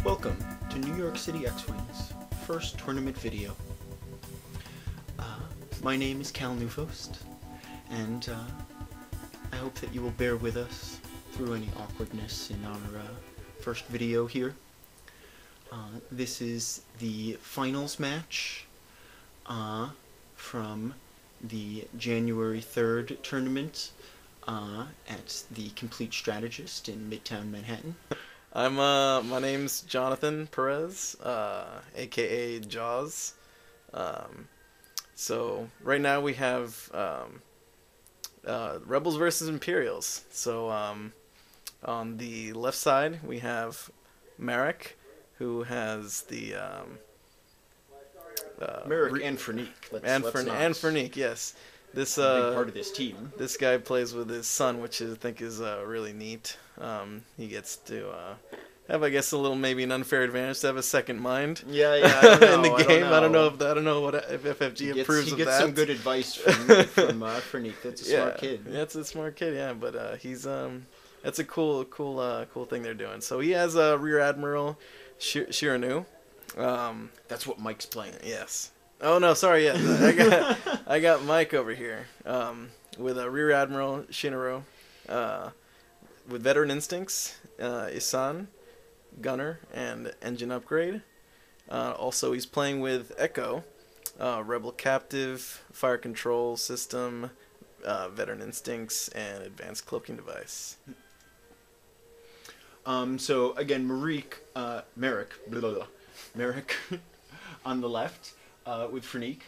Welcome to New York City X-Wing's first tournament video. My name is Neuvost, and I hope that you will bear with us through any awkwardness in our first video here. This is the finals match from the January 3rd tournament at the Compleat Strategist in Midtown Manhattan. My name's Jonathan Perez, aka Jaws. So right now we have Rebels versus Imperials. So on the left side we have Merrick, who has the Merrick and Fernique. And Fernique, yes. This big part of this team. This guy plays with his son, which I think is really neat. He gets to have, I guess, a little maybe an unfair advantage to have a second mind. Yeah, I don't know, in the game. I don't know if FFG approves of that. He gets some good advice from Fernique. That's a smart kid. Yeah, it's a smart kid. Yeah, but he's that's a cool thing they're doing. So he has Rear Admiral Shiranu. That's what Mike's playing. Yes. Oh no, sorry. Yeah, I got Mike over here with a Rear Admiral Shinaru, with Veteran Instincts, Isan, Gunner, and Engine Upgrade. Also, he's playing with Echo, Rebel Captive, Fire Control System, Veteran Instincts, and Advanced Cloaking Device. So again, Merrick on the left. With Fernique,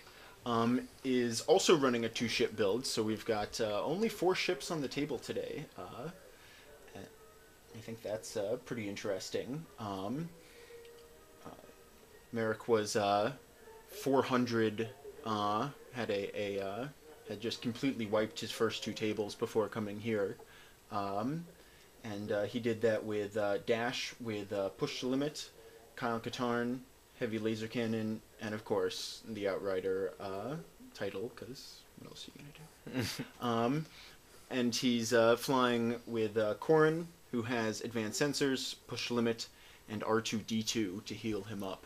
is also running a 2-ship build, so we've got only 4 ships on the table today. I think that's pretty interesting. Merrick was 400, had just completely wiped his first 2 tables before coming here, and he did that with Dash, with Push to Limit, Kyle Katarn, Heavy Laser Cannon, and of course the Outrider title, because what else are you gonna do? And he's flying with Corrin, who has Advanced Sensors, Push Limit, and R2-D2 to heal him up.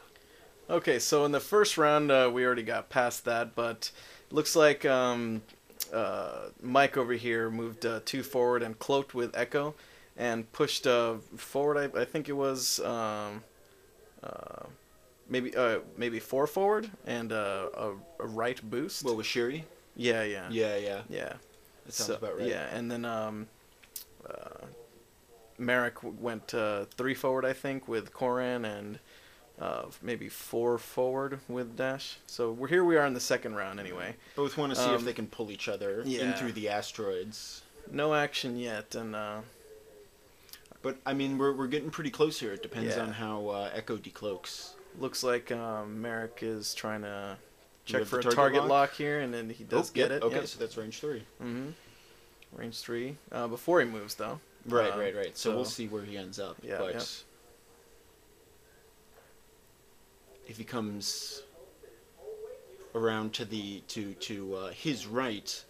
Okay, so in the first round we already got past that, but it looks like Mike over here moved 2 forward and cloaked with Echo, and pushed forward. I think it was. Maybe 4 forward and a right boost. What was Shiri? Yeah. That sounds about right. Yeah, and then Merrick went 3 forward, I think, with Corran, and maybe 4 forward with Dash. So we are in the second round anyway. Both want to see if they can pull each other in through the asteroids. No action yet, and but I mean we're getting pretty close here. It depends on how Echo decloaks. Looks like Merrick is trying to check for a target lock here, and then he does get it. Okay, yep. So that's range 3. Mm-hmm. Range 3. Before he moves, though. Right. So we'll see where he ends up. Yeah, but if he comes around to his right,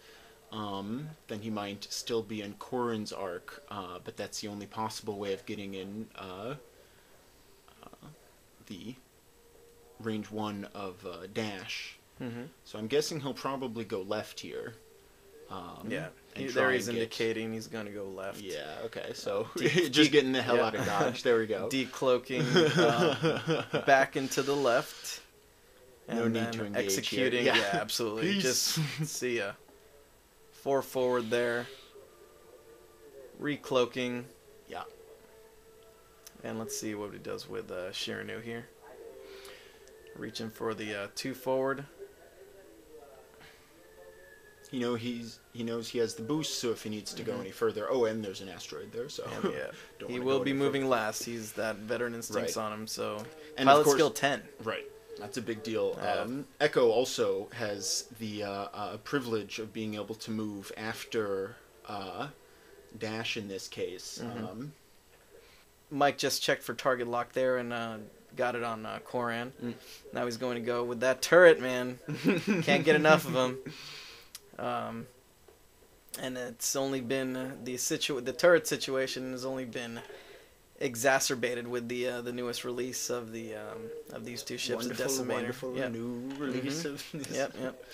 then he might still be in Corrin's arc. But that's the only possible way of getting in the range 1 of Dash. Mm-hmm. So I'm guessing he'll probably go left here. He's indicating he's going to go left. Yeah, okay, so just getting the hell out of Dodge. There we go. Decloaking back into the left. And no need to engage executing. here. Yeah, absolutely. Peace. Just see ya. 4 forward there. Recloaking. Yeah. And let's see what he does with Shiranu here. Reaching for the 2 forward. He knows he has the boost, so if he needs to go any further, and there's an asteroid there, so he will be moving last. He's that Veteran Instincts on him, so and pilot skill 10. Right, that's a big deal. Echo also has the privilege of being able to move after Dash in this case. Mm-hmm. Mike just checked for target lock there and got it on Corran. Now he's going to go with that turret, man. Can't get enough of him. And it's only been the turret situation has only been exacerbated with the newest release of these two ships, the Decimator. Wonderful new release of this. Yep.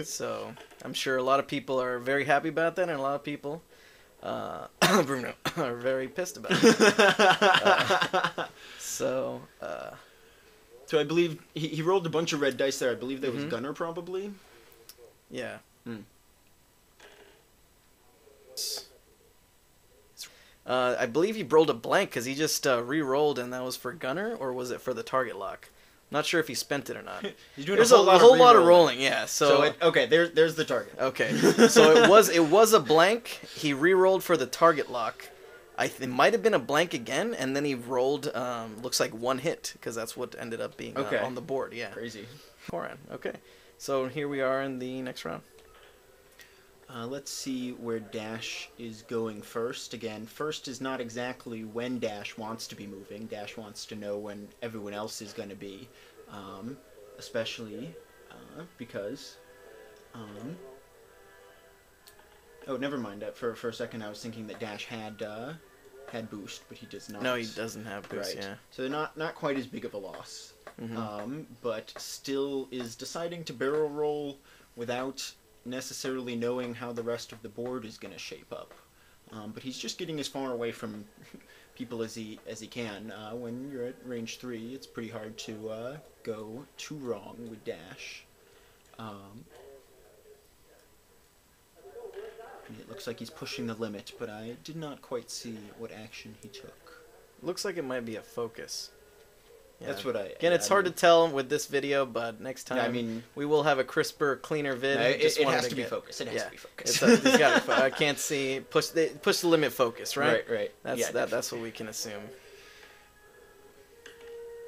So I'm sure a lot of people are very happy about that, and a lot of people, Bruno, are very pissed about it. So I believe he rolled a bunch of red dice there. I believe that was Gunner probably. Yeah. I believe he rolled a blank because he just re-rolled, and that was for Gunner, or was it for the target lock? Not sure if he spent it or not. He's doing There's a whole lot of rolling, yeah. Okay, there's the target. Okay, so it was a blank. He re-rolled for the target lock. It might have been a blank again, and then he rolled, looks like one hit, because that's what ended up being on the board. Yeah. Crazy. Koran. Okay, so here we are in the next round. Let's see where Dash is going first. Again, first is not exactly when Dash wants to be moving. Dash wants to know when everyone else is going to be, especially because... oh, never mind. For a second, I was thinking that Dash had boost, but he does not. No, he doesn't have boost, right. Yeah. So they're not quite as big of a loss, but still is deciding to barrel roll without necessarily knowing how the rest of the board is going to shape up. But he's just getting as far away from people as he can. When you're at range 3, it's pretty hard to go too wrong with Dash. It looks like he's pushing the limit, but I did not quite see what action he took. Looks like it might be a focus. Yeah. That's what Again, it's hard to tell with this video, but next time we will have a crisper, cleaner vid. No, it has to be focused. It has to be focused. It's got I can't see push the limit focus, right? Right. That's what we can assume.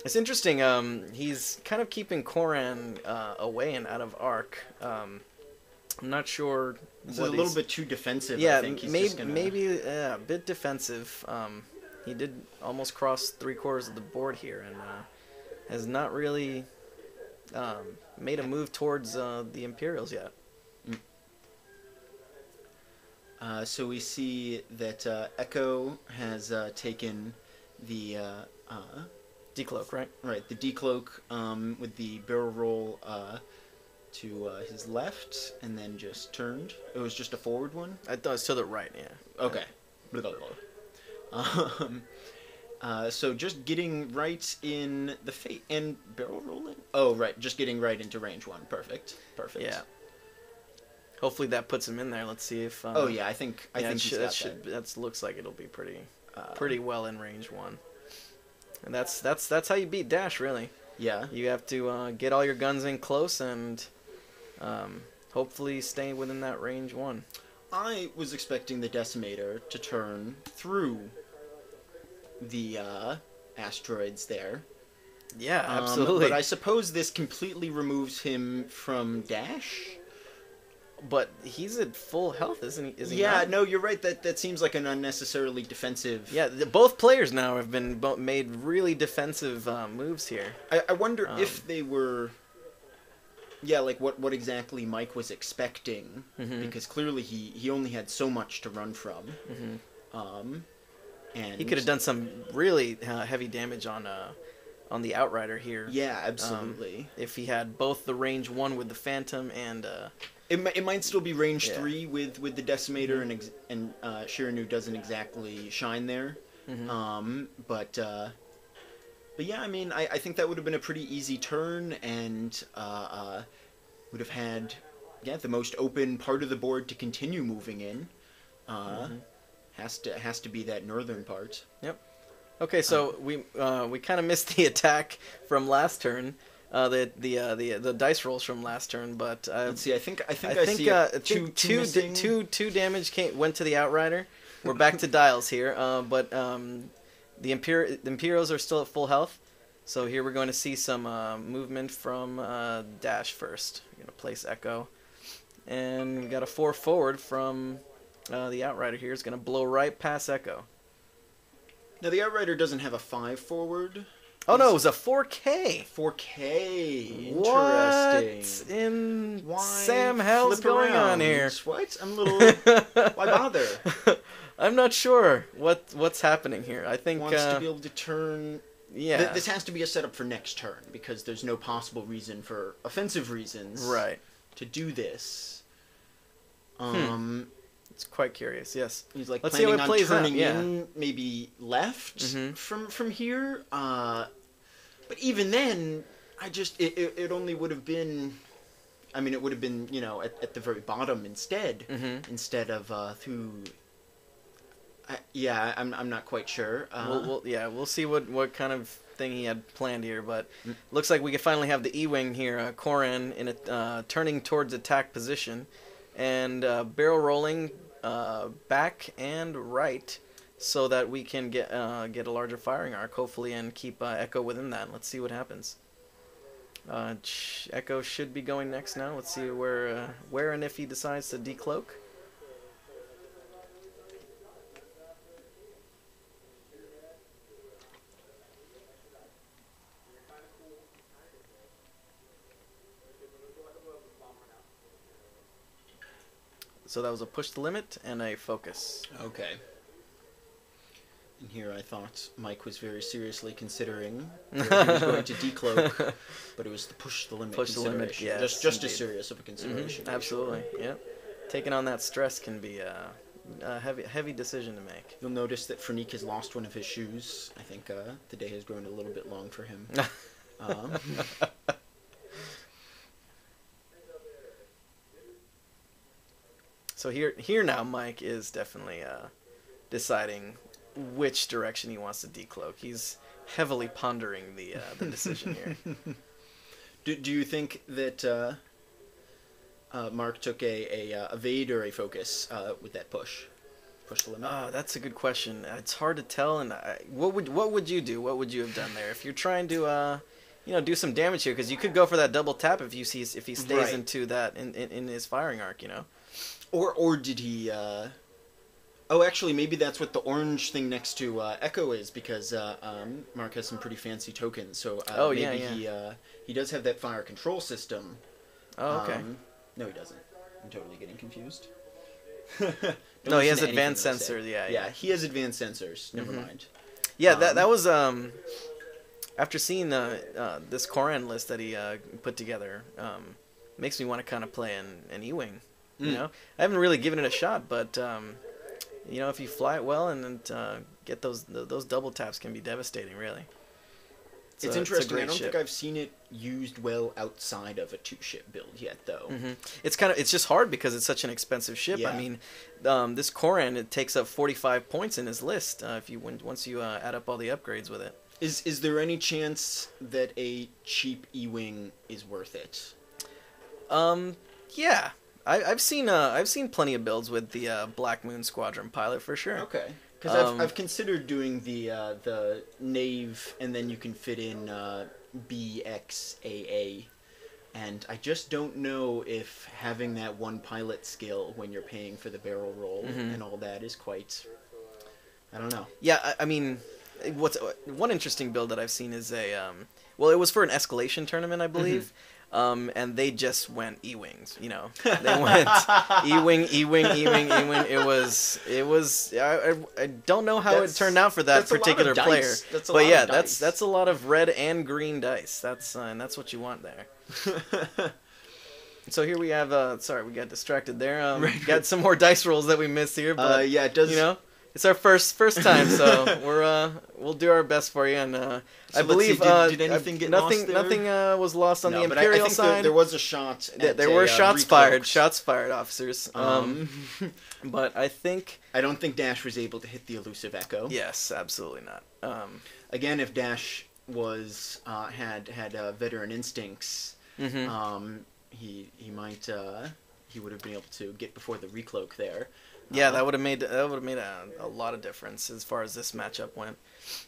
It's interesting. He's kind of keeping Koran away and out of arc. I'm not sure. This is a little bit too defensive. Yeah, I think. maybe a bit defensive. He did almost cross 3/4 of the board here, and has not really made a move towards the Imperials yet. So we see that Echo has taken the decloak, right? Right, the decloak with the barrel roll to his left, and then just turned. It was just a forward one? I thought it was to the right, yeah. Okay. So just getting right in the fate and barrel rolling. Oh, right, just getting right into range 1. Perfect. Yeah. Hopefully that puts him in there. Let's see if. Oh yeah, I think he's got that. That looks like it'll be pretty well in range 1. And that's how you beat Dash, really. Yeah. You have to get all your guns in close and hopefully stay within that range 1. I was expecting the Decimator to turn through the asteroids there. Yeah, absolutely. But I suppose this completely removes him from Dash? But he's at full health, isn't he? Is he yeah, not? No, you're right. That seems like an unnecessarily defensive... Yeah, both players now have been made really defensive moves here. I wonder if they were... Yeah, like what exactly Mike was expecting, because clearly he only had so much to run from. And he could have done some really heavy damage on the Outrider here. Yeah, absolutely. If he had both the range 1 with the Phantom and... It might still be range 3 with the Decimator, and Shiranu doesn't exactly shine there. But yeah, I mean, I think that would have been a pretty easy turn, and would have had the most open part of the board to continue moving in. Has to be that northern part. Yep. Okay, so we kind of missed the attack from last turn. The dice rolls from last turn, but let's see. I think see two damage went to the Outrider. We're back to dials here, but the Imperials are still at full health. So here we're going to see some movement from Dash first. We're gonna place Echo, and we got a 4 forward from the Outrider here. It's gonna blow right past Echo. Now the Outrider doesn't have a 5 forward. Oh no, it was a 4K. 4K. Interesting. What in Sam hell's going on here? What? I'm a little... Why bother? I'm not sure what's happening here. I think Wants to be able to turn. Yeah. This has to be a setup for next turn because there's no possible reason for offensive reasons. Right. To do this. It's quite curious. Yes. He's like Let's see how planning it on plays out, turning yeah. in maybe left from here. But even then, it only would have been. I mean, it would have been at the very bottom instead of through. I'm not quite sure. We'll see what kind of thing he had planned here, but looks like we can finally have the E-wing here, Koran in a turning towards attack position, and barrel rolling back and right, so that we can get a larger firing arc, hopefully, and keep Echo within that. Let's see what happens. Echo should be going next now. Let's see where and if he decides to decloak. So that was a push the limit and a focus. Okay. And here I thought Mike was very seriously considering whether he was going to decloak, but it was the push the limit consideration. Yes, just as serious of a consideration. Absolutely, yeah. Taking on that stress can be a heavy decision to make. You'll notice that Fernique has lost one of his shoes. I think the day has grown a little bit long for him. So here now, Mike is definitely deciding which direction he wants to decloak. He's heavily pondering the decision here. Do you think that Mark took a evade or a focus with that push the limit? That's a good question. It's hard to tell. And what would you do? What would you have done there if you're trying to do some damage here? Because you could go for that double tap if he stays right into that in his firing arc. Or did he? Oh, actually, maybe that's what the orange thing next to Echo is, because Mark has some pretty fancy tokens. So he does have that fire control system. Oh, okay. No, he doesn't. I'm totally getting confused. No, he has advanced sensors. Yeah, he has advanced sensors. Never mind. Yeah, that was after seeing this Koran list that he put together. Makes me want to kind of play an E-wing. I haven't really given it a shot, but if you fly it well and get those double taps, can be devastating. Really, it's interesting. I don't think I've seen it used well outside of a 2-ship build yet, though. It's just hard because it's such an expensive ship. Yeah. I mean, this Koran, it takes up 45 points in his list once you add up all the upgrades with it. Is there any chance that a cheap E-wing is worth it? Yeah. I've seen plenty of builds with the Black Moon Squadron pilot for sure. Okay, because I've considered doing the Nave, and then you can fit in BXAA, and I just don't know if having that one pilot skill when you're paying for the barrel roll and all that is quite. I don't know. Yeah, I mean, one interesting build that I've seen is it was for an escalation tournament, I believe. And they just went E-wings, They went E-wing. It was. I don't know how it turned out for that particular player. That's a lot of red and green dice. That's what you want there. So here we have. Sorry, we got distracted there. Got some more dice rolls that we missed here. But yeah, it does. It's our first time, so we'll do our best for you. And I believe did anything get lost there? Nothing was lost on the Imperial I think side. There was a shot. There were shots fired. Shots fired, officers. But I don't think Dash was able to hit the elusive Echo. Yes, absolutely not. Again, if Dash was had veteran instincts, he would have been able to get before the recloak there. Yeah, that would have made a lot of difference as far as this matchup went.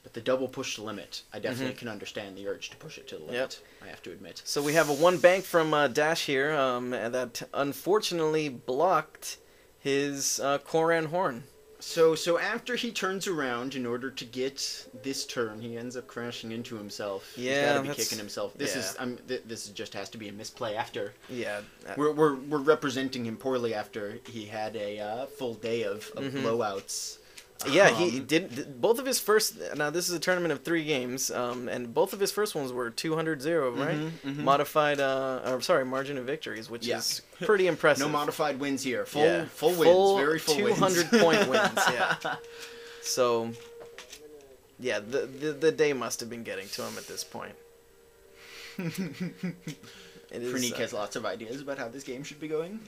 But the double push the limit, I definitely can understand the urge to push it to the limit. I have to admit. So we have a 1 bank from Dash here that unfortunately blocked his Koran horn. So after he turns around, in order to get this turn, he ends up crashing into himself. Yeah, he's got to be that's- kicking himself. This just has to be a misplay after. Yeah. We're representing him poorly after he had a full day of blowouts. Yeah, he did both of his first. Now this is a tournament of 3 games, and both of his first ones were 200-0, right? Modified, margin of victories, which is pretty impressive. No modified wins here. Full wins, very full 200 wins. point wins. Yeah. So, yeah, the day must have been getting to him at this point. Freneek has lots of ideas about how this game should be going.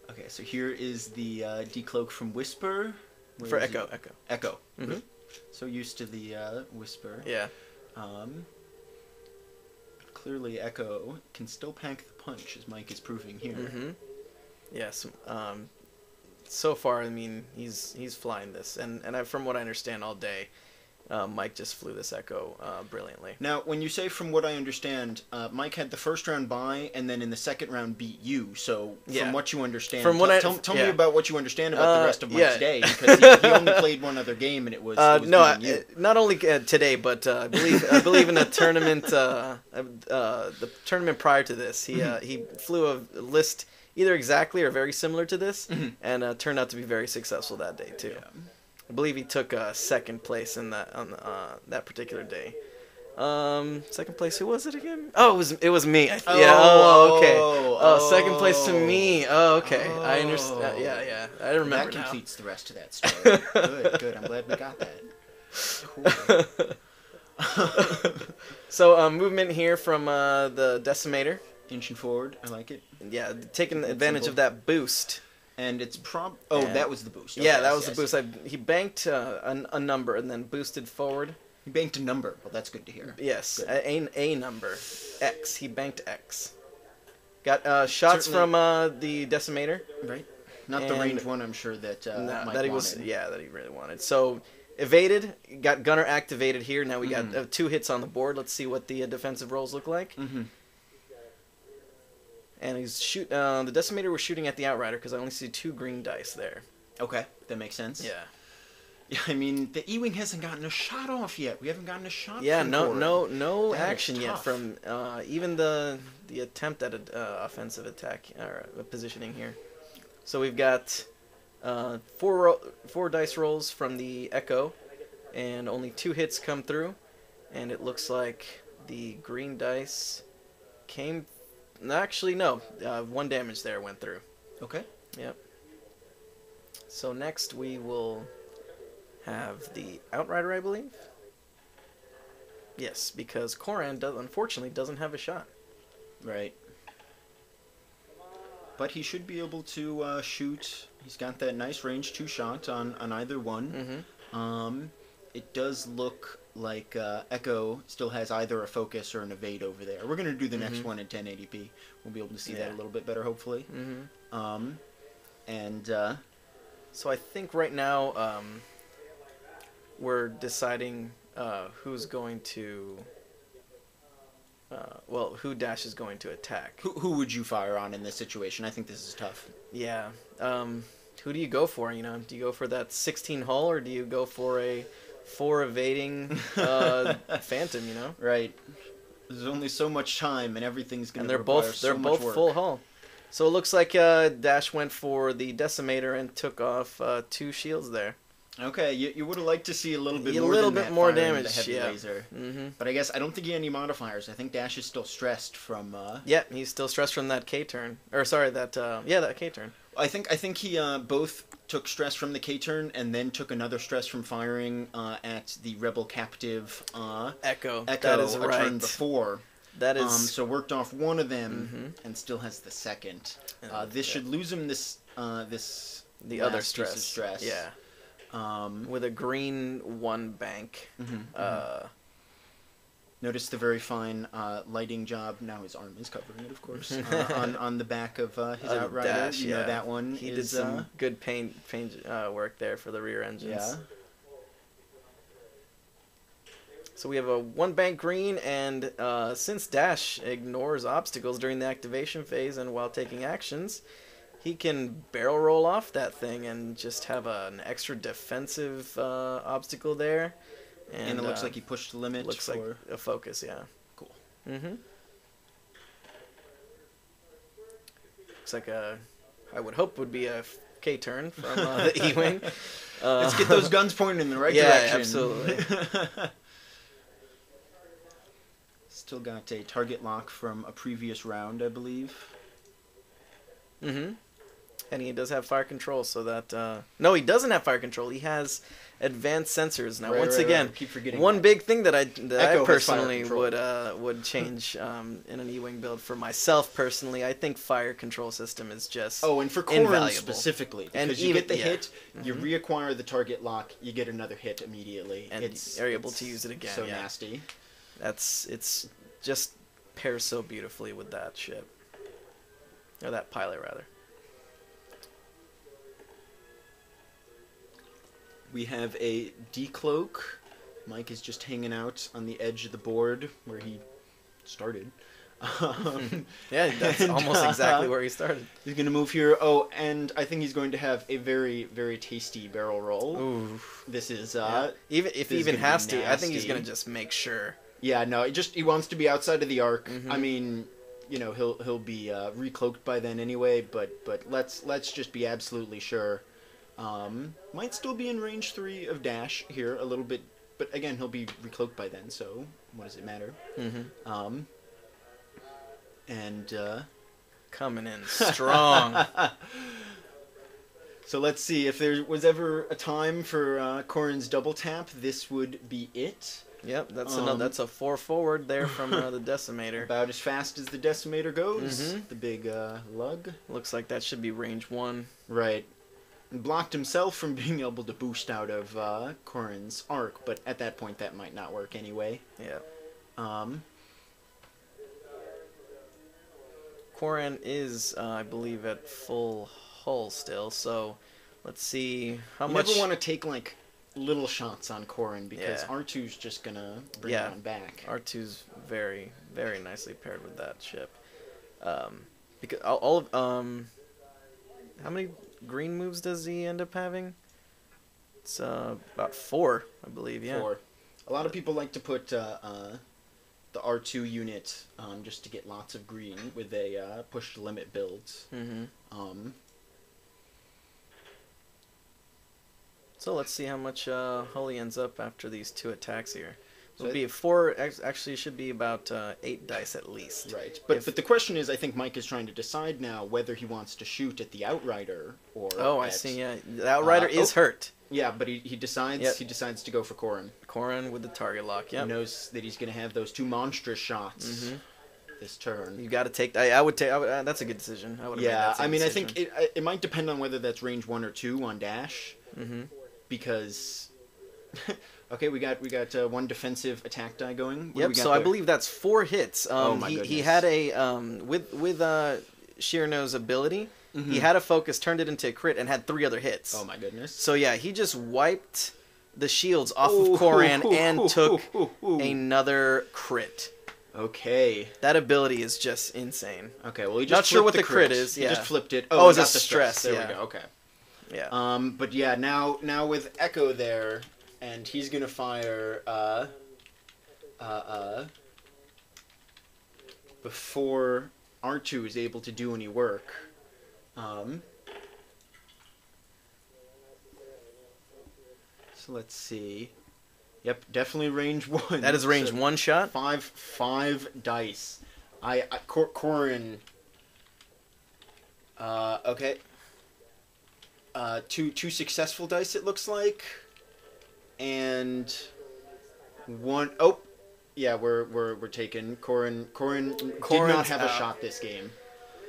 Okay, so here is the decloak from Whisper. For Echo. Echo. Mm-hmm. So used to the Whisper. Yeah. Clearly Echo can still pack the punch, as Mike is proving here. Mm-hmm. Yes. So far, I mean, he's flying this, and from what I understand all day, Mike just flew this Echo brilliantly. Now, when you say from what I understand, Mike had the first round bye, and then in the second round beat you. So, from what you understand, tell me about what you understand about the rest of Mike's day, because he only played one other game, and it was you. Not only today, but I believe in the tournament, the tournament prior to this, he flew a list either exactly or very similar to this, and turned out to be very successful that day too. Yeah. I believe he took second place in that on that particular day. Second place, who was it again? Oh, it was me. Okay. Second place to me. Oh, okay. I understand. Yeah. I remember. That completes the rest of that story. Good. I'm glad we got that. Cool. So movement here from the Decimator. Inching forward. I like it. Yeah, taking advantage of that boost. And it's that was the boost. Okay, that was the boost. He banked a number and then boosted forward. He banked a number. Well, that's good to hear. Yes, a number. X. He banked X. Got shots from the Decimator. Right. Not the range one, I'm sure, that Mike wanted. That he really wanted. So, evaded. Got Gunner activated here. Now we got 2 hits on the board. Let's see what the defensive rolls look like. Mm-hmm. And he's the Decimator was shooting at the Outrider because I only see 2 green dice there. Okay, that makes sense. Yeah. Yeah, I mean, the E-Wing hasn't gotten a shot off yet. We haven't gotten a shot. Yeah, from no action yet from even the attempt at an offensive attack or positioning here. So we've got 4 dice rolls from the Echo, and only 2 hits come through, and it looks like the green dice came. Actually, no. 1 damage there went through. Okay. Yep. So next we will have the Outrider, I believe. Yes, because Koran unfortunately doesn't have a shot. Right. But he should be able to shoot. He's got that nice range 2 shot on either one. Mm-hmm. It does look like Echo still has either a focus or an evade over there. We're going to do the next one in 1080p. We'll be able to see that a little bit better, hopefully. Mm-hmm. So I think right now we're deciding who's going to... who Dash is going to attack. Who would you fire on in this situation? I think this is tough. Yeah. Who do you go for? Do you go for that 16 hull, or do you go for a 4 evading Phantom? Right. There's only so much time, and everything's going to require so much work. They're both full hull. So it looks like Dash went for the Decimator and took off 2 shields there. Okay, you would have liked to see a little bit more damage, the heavy laser. Mm-hmm. But I guess I don't think he had any modifiers. I think Dash is still stressed from. Yeah, he's still stressed from that K turn. Or sorry, that K turn. I think he both took stress from the K turn and then took another stress from firing at the Rebel captive Echo. That is right. Turn before. That is so worked off one of them and still has the second. This should lose him the other stress. Yeah. With a green 1 bank. Notice the very fine lighting job. Now his arm is covering it, of course. on the back of his Outrider. Dash, that one. He did some good paint work there for the rear engines. Yeah. So we have a 1 bank green, and since Dash ignores obstacles during the activation phase and while taking actions, he can barrel roll off that thing and just have an extra defensive obstacle there. And it looks like he pushed the limit. Looks like a focus, yeah. Cool. Mm-hmm. Looks like I would hope would be a K-turn from the E-Wing. Let's get those guns pointed in the right yeah, direction. Absolutely. Still got a target lock from a previous round, I believe. Mm-hmm. And he does have fire control, so that... No, he doesn't have fire control. He has advanced sensors. Now, once again, Keep forgetting one that. big thing that I personally control. would change in an E-Wing build for myself personally, I think fire control system is just and for Corrin invaluable. Specifically, because And you get the hit, Mm-hmm. you reacquire the target lock, you get another hit immediately. And you're able to use it again. So yeah. nasty. It's just pairs so beautifully with that ship. Or that pilot, rather. We have a decloak. Mike is just hanging out on the edge of the board where he started. Yeah, that's almost exactly where he started. He's going to move here. Oh, and I think he's going to have a very, very tasty barrel roll. Ooh. This is... Even if he even has to, I think he's going to just make sure. Yeah, no, he wants to be outside of the arc. Mm-hmm. I mean, you know, he'll be recloaked by then anyway, but let's just be absolutely sure. Might still be in range 3 of dash here a little bit, but again, he'll be recloaked by then, so what does it matter? Mm-hmm. And coming in strong. So let's see, if there was ever a time for Corrin's double tap, this would be it. Yep, that's a 4 forward there from the Decimator. About as fast as the Decimator goes, Mm-hmm. the big lug. Looks like that should be range 1. Right. And blocked himself from being able to boost out of Corrin's arc, but at that point that might not work anyway. Yeah. Corrin is, I believe, at full hull still, so let's see how much... You never want to take, like, little shots on Corrin, because Yeah. R2's just going to bring it on back. R2's very, very nicely paired with that ship. Because all of... how many green moves does he end up having? It's about 4, I believe, yeah. 4. A lot of people like to put the R2 unit just to get lots of green with a push to limit builds. Mm-hmm. So let's see how much hull he ends up after these 2 attacks here. It'll be 4. Actually, it should be about 8 dice at least. Right, but the question is, I think Mike is trying to decide now whether he wants to shoot at the Outrider or. Oh, I see. Yeah, the Outrider is hurt. Yeah, but he decides. Yep. He decides to go for Corrin. Corrin with the target lock. Yeah. He knows that he's going to have those 2 monstrous shots this turn. You got to take. I would take. That's a good decision. I would. Yeah, I mean, I think it might depend on whether that's range 1 or 2 on dash. Mm-hmm. Because. Okay, we got 1 defensive attack die going. Yep. So I believe that's 4 hits. Oh my goodness. He had a with Shirno's ability. Mm-hmm. He had a focus, turned it into a crit, and had 3 other hits. Oh my goodness. So yeah, he just wiped the shields off of Corrin and took another crit. Okay. That ability is just insane. Okay, well, he just not sure what the crit is. Yeah. He just flipped it. Oh, it's a got the stress. There yeah. we go. Okay. Yeah. But yeah, now with Echo there, and he's gonna fire before R2 is able to do any work. So let's see. Yep, definitely range 1. That is range 1 shot. 5 dice. Corrin. Okay. 2 successful dice, it looks like, and 1. Oh, yeah, we're taking Corrin. Corrin did not have a shot this game.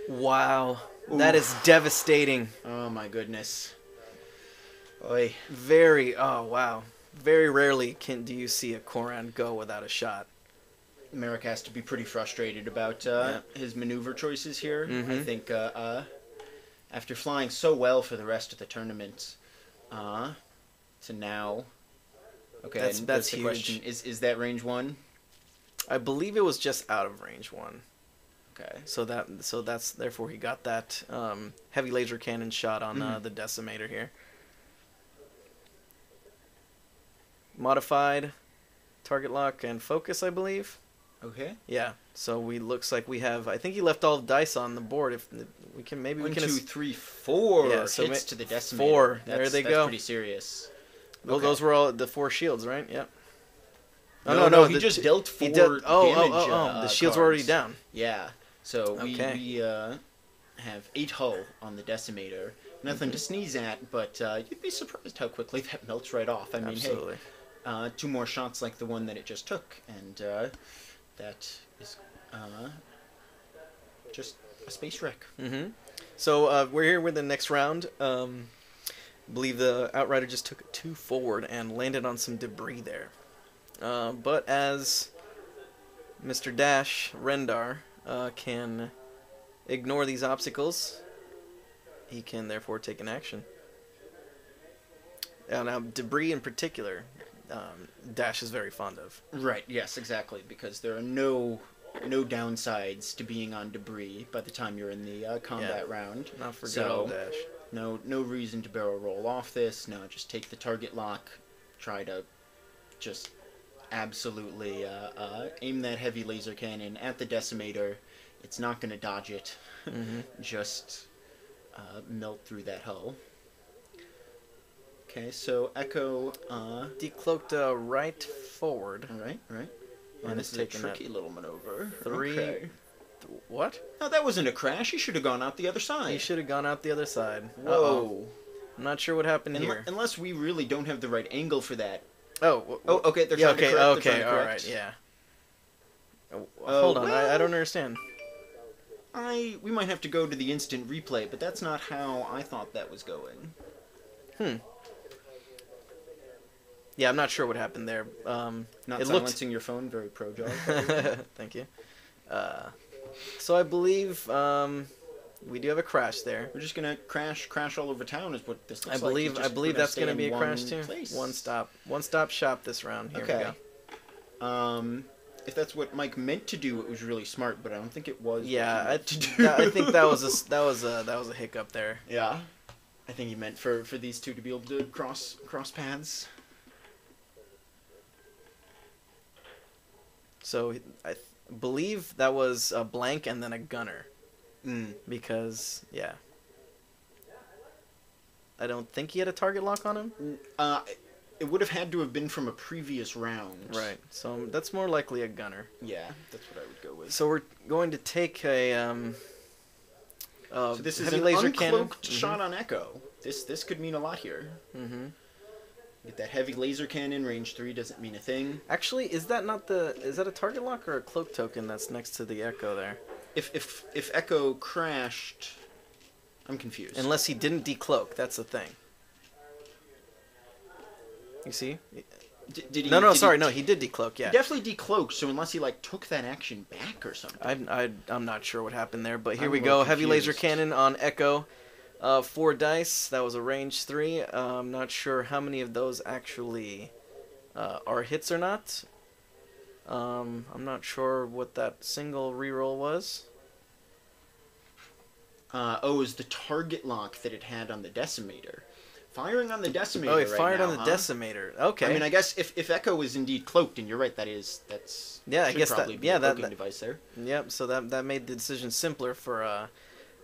Wow, Oof. That is devastating. Oh my goodness. Oy. Oh wow. Very rarely do you see a Corrin go without a shot. Merrick has to be pretty frustrated about his maneuver choices here. Mm-hmm. I think after flying so well for the rest of the tournament, to now. Okay, that's the huge. question. Is that range 1? I believe it was just out of range 1. Okay. So that's therefore he got that heavy laser cannon shot on the decimator here. Modified target lock and focus, I believe. Okay. Yeah. So looks like we have. I think he left all the dice on the board. If we can, maybe we 1, can. 2, 3, 4 Yeah, so hits to the decimator. 4. There they that's go. pretty serious. Well, those were all the 4 shields, right? Yep. No, he just dealt 4 damage. The shields were already cards. down. Yeah. So we Okay. have 8 hull on the decimator. Nothing to sneeze at, but you'd be surprised how quickly that melts right off. I mean, Absolutely. hey, 2 more shots like the one that it just took, and that is just a space wreck. Mm-hmm. So we're here with the next round. I believe the Outrider just took 2 forward and landed on some debris there. But as Mr. Dash Rendar can ignore these obstacles, he can therefore take an action. Now, debris in particular, Dash is very fond of. Right, yes, exactly, because there are no downsides to being on debris by the time you're in the combat round. Not for good old Dash. No reason to barrel roll off this. No, just take the target lock, try to just absolutely aim that heavy laser cannon at the decimator. It's not going to dodge it. Just melt through that hull. Okay, so Echo decloaked right forward. Right. And this is taking a tricky little maneuver. 3. Okay. What? No, that wasn't a crash. He should have gone out the other side. He should have gone out the other side. Whoa. I'm not sure what happened here. Unless we really don't have the right angle for that. Oh, okay. They're trying to correct. Okay, all right, yeah. Hold on, well, I don't understand. We might have to go to the instant replay, but that's not how I thought that was going. Yeah, I'm not sure what happened there. Not silencing your phone, very pro job. Thank you. So I believe we do have a crash there. We're just gonna crash all over town. Is what this looks like. I believe that's gonna be a crash too. Place. One stop shop this round. Here we go. If that's what Mike meant to do, it was really smart, but I don't think it was. Yeah, I think that was a hiccup there. Yeah, I think he meant for these two to be able to cross paths. So I believe that was a blank and then a gunner. Because, yeah. I don't think he had a target lock on him. It would have had to have been from a previous round. Right. So that's more likely a gunner. Yeah, that's what I would go with. So we're going to take a so this is heavy an laser uncloaked cannon shot on Echo. This could mean a lot here. Get that heavy laser cannon, range 3 doesn't mean a thing. Actually, is that a target lock or a cloak token that's next to the Echo there? If Echo crashed, I'm confused. Unless he didn't decloak, that's the thing. You see? Did he? No, he did decloak. Yeah, he definitely decloaked. So unless he took that action back or something, I'm not sure what happened there. But here we go. Heavy laser cannon on Echo. 4 dice. That was a range 3. I'm not sure how many of those actually are hits or not. I'm not sure what that single reroll was. It was the target lock that it had on the decimator. Firing on the decimator. Oh, it fired on the decimator. Okay. I mean, I guess if Echo is indeed cloaked, and you're right, that's yeah. I guess probably that be a cloaking device there. Yep. So that made the decision simpler for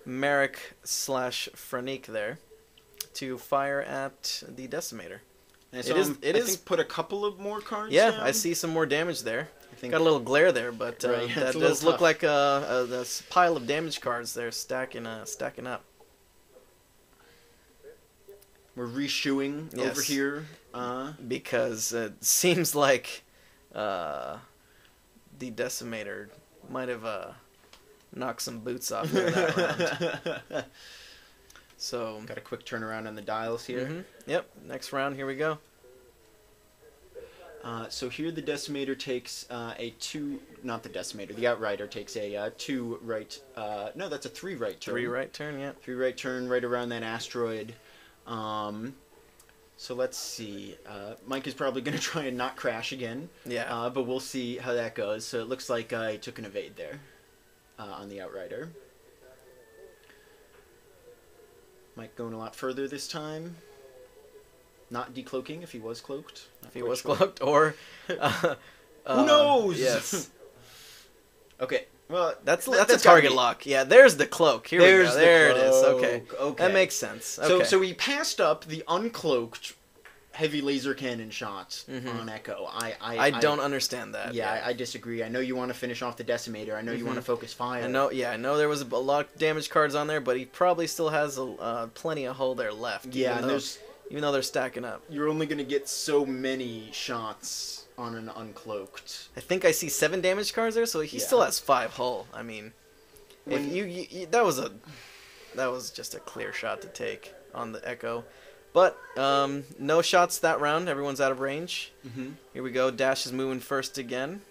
Merrick / Franique there to fire at the decimator. And so I think put a couple of more cards down. I see some more damage there. Got a little glare there, but that does look like a pile of damage cards there stacking up. We're reshoeing over here. Because it seems like the decimator might have knocked some boots off there that round. So got a quick turnaround on the dials here. Yep, next round, here we go. So here the decimator takes a 2, not the decimator, the outrider takes a 2 right, no, that's a 3 right turn. 3 right turn, yeah. 3 right turn right around that asteroid. So let's see. Mike is probably going to try and not crash again. Yeah. But we'll see how that goes. So it looks like I took an evade there. on the Outrider. Mike going a lot further this time. Not decloaking if he was cloaked. If he was cloaked, or who knows? Yes. Okay. Well, that's a target lock. Yeah, there's the cloak. Here we go. There it is. Okay. Okay. That makes sense. Okay. So he passed up the uncloaked heavy laser cannon shot on Echo. I don't understand that. Yeah, I disagree. I know you want to finish off the Decimator. I know you want to focus fire. I know there was a lot of damage cards on there, but he probably still has plenty of hull there left. Yeah, even though they're stacking up. You're only going to get so many shots on an uncloaked. I think I see 7 damage cards there, so he still has 5 hull. I mean, if you that was just a clear shot to take on the Echo. But no shots that round. Everyone's out of range. Here we go. Dash is moving first again.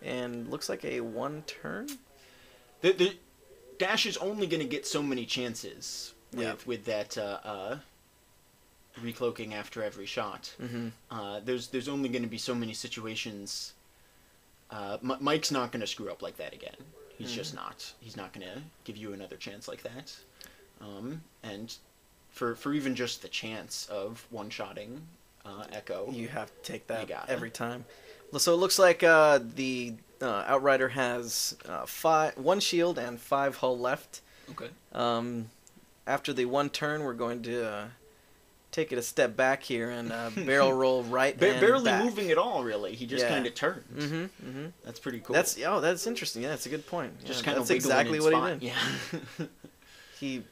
And looks like a 1 turn. The Dash is only going to get so many chances with that recloaking after every shot. There's only going to be so many situations. Mike's not going to screw up like that again. He's just not. He's not going to give you another chance like that. And for even just the chance of one-shotting Echo, you have to take that every time. So it looks like the Outrider has 1 shield and 5 hull left. Okay. After the 1 turn, we're going to take it a step back here and barrel roll right and barely back. Moving at all, really. He just kind of turned. That's pretty cool. That's interesting. Yeah, that's a good point. Just kind of that's exactly what he did. Yeah. He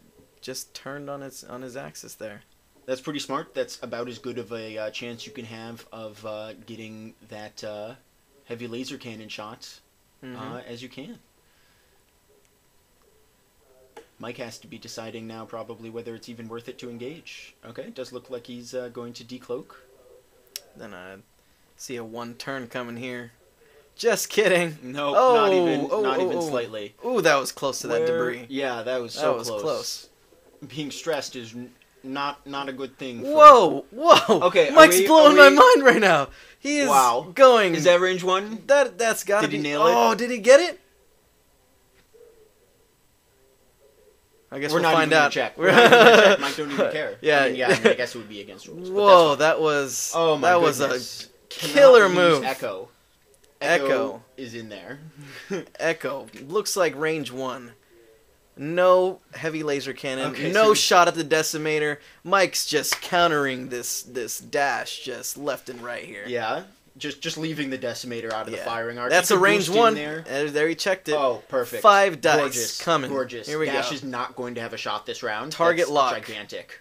just turned on his axis there. That's pretty smart. That's about as good of a chance you can have of getting that heavy laser cannon shot as you can. Mike has to be deciding now probably whether it's even worth it to engage. Okay, it does look like he's going to decloak. Then I see a 1 turn coming here. Just kidding. No, nope, not even slightly. Ooh, that was close to that debris. Yeah, that was close. Being stressed is not a good thing. Whoa! Okay, Mike's blowing my mind right now. He is going. Is that range 1? That's gotta be. Did he nail it? Oh, did he get it? I guess we'll find out. Check. We're not even gonna check. Mike don't even care. Yeah, I guess it would be against rules. Whoa, that was. Oh my goodness. A killer move. Echo is in there. Echo looks like range 1. No heavy laser cannon. Okay, no shot at the Decimator. Mike's just countering this dash just left and right here. Yeah. Just leaving the Decimator out of the firing arc. That's a range 1. There he checked it. Oh, perfect. 5 dice. Gorgeous. Coming. Gorgeous. Here we Dash go. is not going to have a shot this round. Target lock. Gigantic.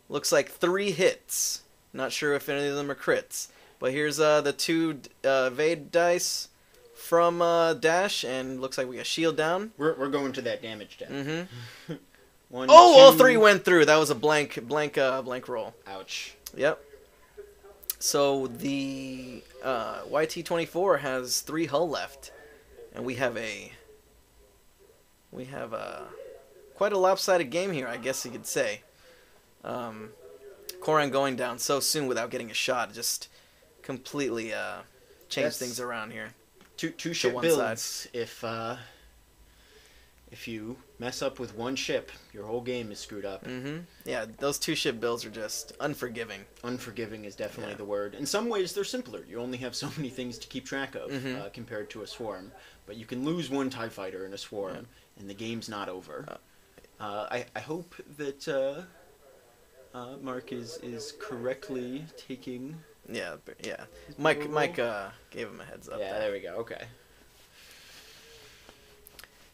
Looks like 3 hits. Not sure if any of them are crits. But here's the 2 evade dice from Dash, and looks like we got shield down. We're going to that damage deck. 1, 2. All 3 went through. That was a blank roll. Ouch. Yep. So the YT-24 has 3 hull left, and we have quite a lopsided game here, I guess you could say. Koran going down so soon without getting a shot just completely changed things around here. Two ship builds. If you mess up with 1 ship, your whole game is screwed up. Yeah, those 2 ship builds are just unforgiving. Unforgiving is definitely the word. In some ways, they're simpler. You only have so many things to keep track of compared to a swarm. But you can lose 1 TIE fighter in a swarm, and the game's not over. I hope that Mark is correctly taking... Yeah. Mike gave him a heads up. Yeah, there we go. Okay.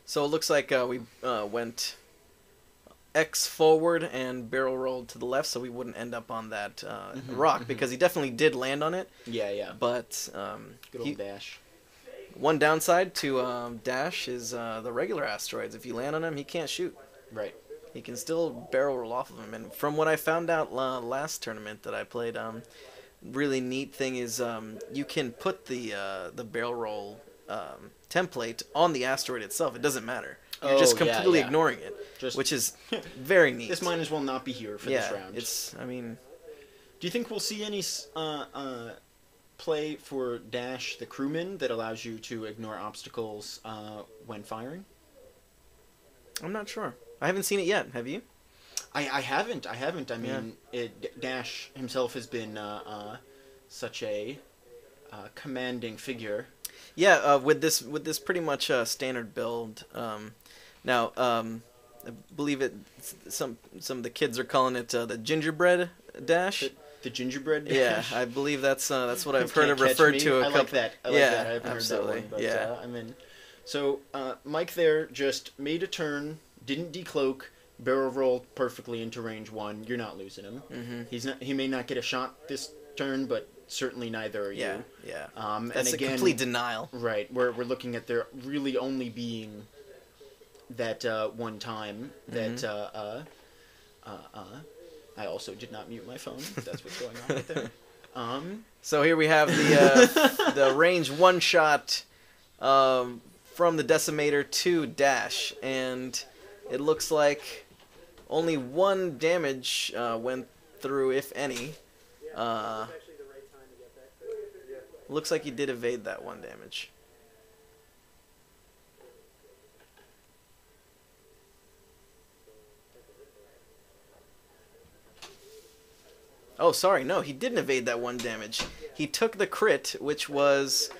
So it looks like we went X forward and barrel rolled to the left, so we wouldn't end up on that rock, because he definitely did land on it. Yeah. But good old Dash. One downside to Dash is the regular asteroids. If you land on him, he can't shoot. Right. He can still barrel roll off of him. And from what I found out last tournament that I played, really neat thing is you can put the barrel roll template on the asteroid itself. It doesn't matter. You're just completely ignoring it, which is very neat. This might as well not be here for this round. Do you think we'll see any play for Dash the crewman that allows you to ignore obstacles when firing? I'm not sure. I haven't seen it yet. Have you? I haven't. I mean, Dash himself has been such a commanding figure. Yeah, with this pretty much standard build. Now, I believe it. Some of the kids are calling it the gingerbread dash. The gingerbread dash? Yeah, I believe that's what I've heard it referred to. I like that. I like that. I haven't absolutely. heard that one, but yeah. I'm in. So Mike there just made a turn, didn't decloak, barrel rolled perfectly into range 1. You're not losing him. Mm-hmm. He may not get a shot this turn, but certainly neither are you. Yeah. and That's again, a complete denial. Right. We're looking at there really only being that one time that I also did not mute my phone. That's what's going on right there. So here we have the the range 1 shot from the Decimator to Dash, and it looks like only 1 damage went through, if any. Looks like he did evade that 1 damage. Oh, sorry, no, he didn't evade that 1 damage. He took the crit, which was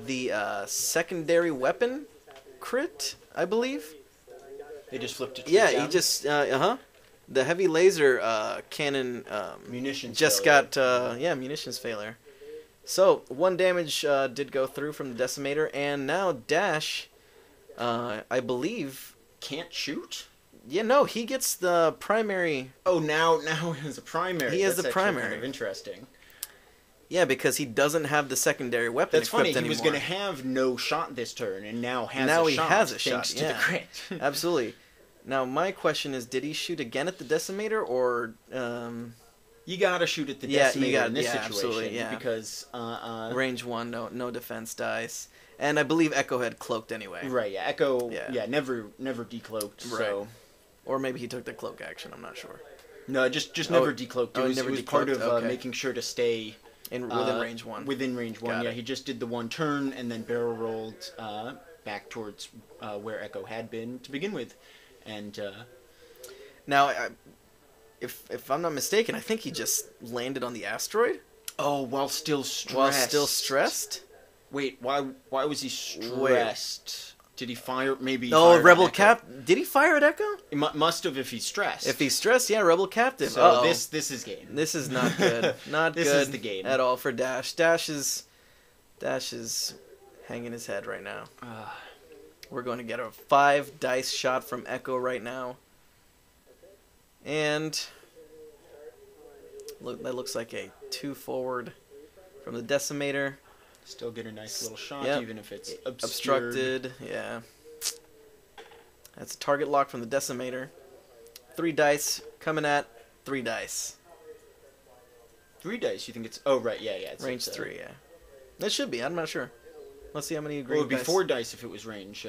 the secondary weapon crit, I believe. They just flipped it. Yeah, down. he just, the heavy laser cannon munitions just failure. got, munitions failure. So, 1 damage did go through from the Decimator, and now Dash, I believe... Can't shoot? Yeah, no, he gets the primary... Oh, now he has a primary. He has That's the actually primary. Kind of interesting. Yeah, because he doesn't have the secondary weapon That's funny. equipped He was anymore. going to have no shot this turn, and now has Now a he shot. has a thanks shot, to yeah. the crit. Absolutely. Now, my question is, did he shoot again at the Decimator, or... You gotta shoot at the Yeah, Decimator in this situation. absolutely, yeah. Because... range 1, no defense dice. And I believe Echo had cloaked anyway. Right, yeah. Echo, Yeah. never decloaked, Right. so... Or maybe he took the cloak action, I'm not sure. No, just never decloaked. It was part of okay. making sure to stay... Within range 1. Within range 1, Got yeah. it. He just did the 1 turn and then barrel rolled back towards where Echo had been to begin with. And... Now, if I'm not mistaken, I think he just landed on the asteroid? Oh, while still stressed? Wait, why was he stressed? Did he fire? Maybe. No, Rebel Cap. Did he fire at Echo? He must have if he's stressed. If he's stressed, yeah, Rebel Captive. So this is game. This is not good. Not This good is the game. at all for Dash. Dash is hanging his head right now. We're going to get a 5 dice shot from Echo right now. And that looks like a 2 forward from the Decimator. Still get a nice little shot, Yep. even if it's Obstructed. Yeah. That's a target lock from the Decimator. 3 dice coming at 3 dice. 3 dice. You think it's? Oh right, yeah. It's Range 3, yeah. That should be. I'm not sure. Let's see how many green Well, it would be dice. 4 dice if it was range.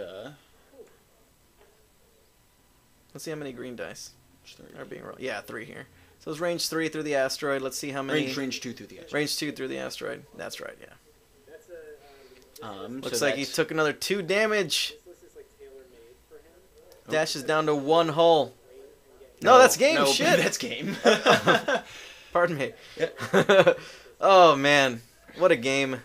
Let's see how many green dice 3. are being rolled. Yeah, 3 here. So it's range 3 through the asteroid. Let's see how many. Range 2 through the asteroid. Range 2 through the asteroid. That's right, yeah. Looks so like he took another 2 damage. Oh. Dash is down to 1 hull. No, that's game. No, Shit. that's game. Pardon me. Oh, man. What a game.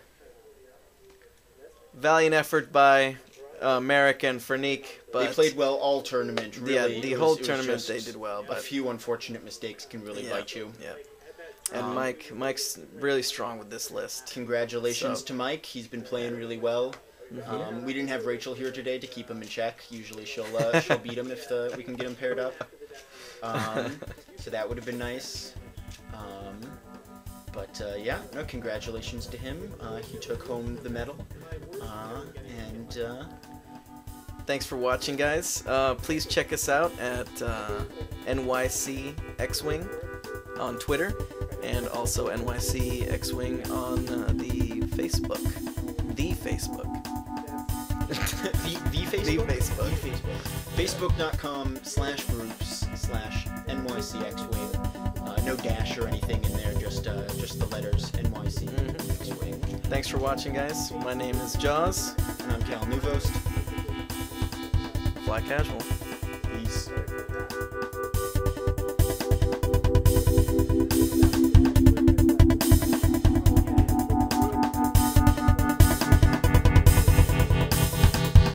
Valiant effort by Merrick and Fernique. But They played well all tournament. Really. Yeah, the whole It was tournament just they did well. But a few unfortunate mistakes can really bite you. Yeah. And Mike's really strong with this list. Congratulations to Mike. He's been playing really well. We didn't have Rachel here today to keep him in check. Usually she'll beat him if we can get him paired up. So that would have been nice. But congratulations to him. He took home the medal. Thanks for watching, guys. Please check us out at NYC X-Wing on Twitter, and also NYC X-Wing on the Facebook. The Facebook. the Facebook? The Facebook. The Facebook. Facebook.com/groups/NYC X-Wing. no dash or anything in there, just the letters NYC X-Wing. Thanks for watching, guys. My name is Jaws. And I'm Neuvost. Fly casual. Peace.